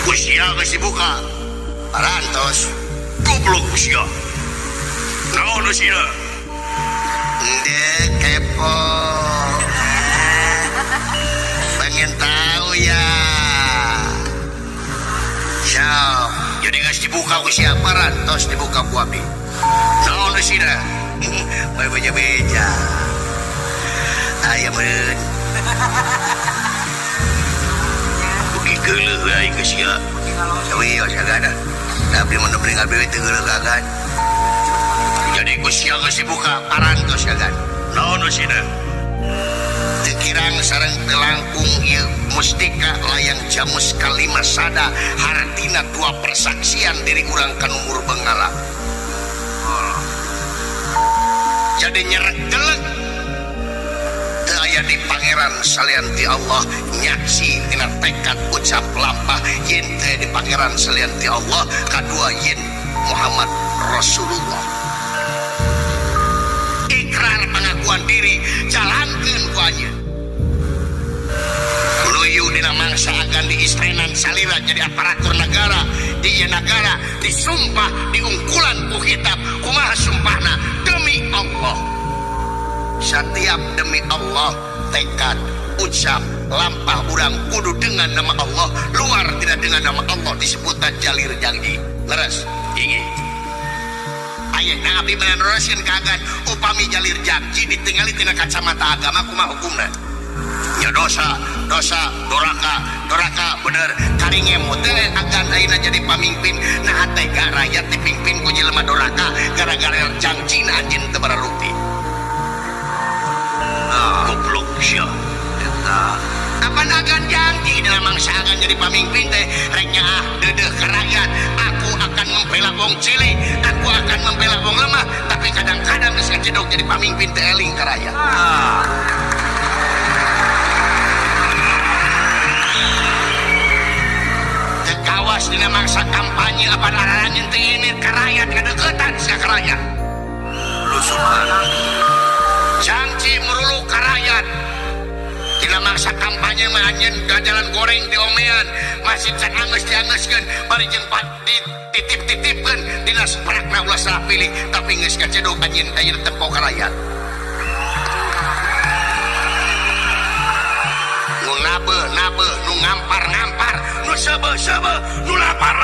Usia geus dibuka. Parantos goblok usia. Naon usia? Dek kepo. Pengen tahu ya. Siap. Jadi geus dibuka usia parantos dibuka ku abdi. Naon usia? Bae beja-beja. Aya meureun. Bagi geuleuh ai geus sia. Sawios sagana. Tapi mun beli ngabdi teu geuleuh kagan. Jadi usia geus dibuka parantos kagan. Naon usia? Teu kirang sareng teu langkung ieu mustika layang jamus kalima sada hartina dua persaksian diri urang ka numur Benggala. Jadi nyerek deleg teu aya di pangeran salian ti Allah nyaksi tina tekad ucap lampah yen teu di pangeran salian ti Allah kadua yen Muhammad Rasulullah. Ikrar pengakuan diri jalankeun ku anjeun. Luyu dina mangsa agan di istrenan salira jadi aparatur negara di ieu negara disumpah diungkulan ku kitab kumaha sumpahna demi Allah. Setiap demi Allah tekad ucap lampah urang kudu dengan nama Allah, luar tidak dengan nama Allah disebutan jalir janji. Leres ingi ayeuna abdi meneruskeun kagan upami jalir janji ditingali tina kacamata agama kumaha hukumna? Ya dosa doraka bener karingemu teh agan ayeuna jadi pamimpin nah tega rakyat dipimpin ku jelema doraka gara-gara janjina anjeun teu bararukti. Goblok sia eta kapan agan janji dina mangsa agan jadi pamimpin teh rek nyaah deudeuh ka rakyat aku akan membela wong cilik aku akan membela wong lemah tapi kadang-kadang geus ngacedok jadi pamimpin teh eling ka rakyat. Kawas dina mangsa kampanye apa araranjeun teh ini ka rakyat ngadeukeutan sia ka rakyat. Lu subhanallah. Janji merulu ka rakyat. Dina mangsa kampanye mah anjeun jalan goreng diomean, masih can angeus diangeuskeun, bari jeung dititip-titipkeun dina saprakna ulah salah pilih tapi geus ngacedok anjeun ayeuna tempo ka rakyat. Nu nabe nu ngampar nu sebe nu lapar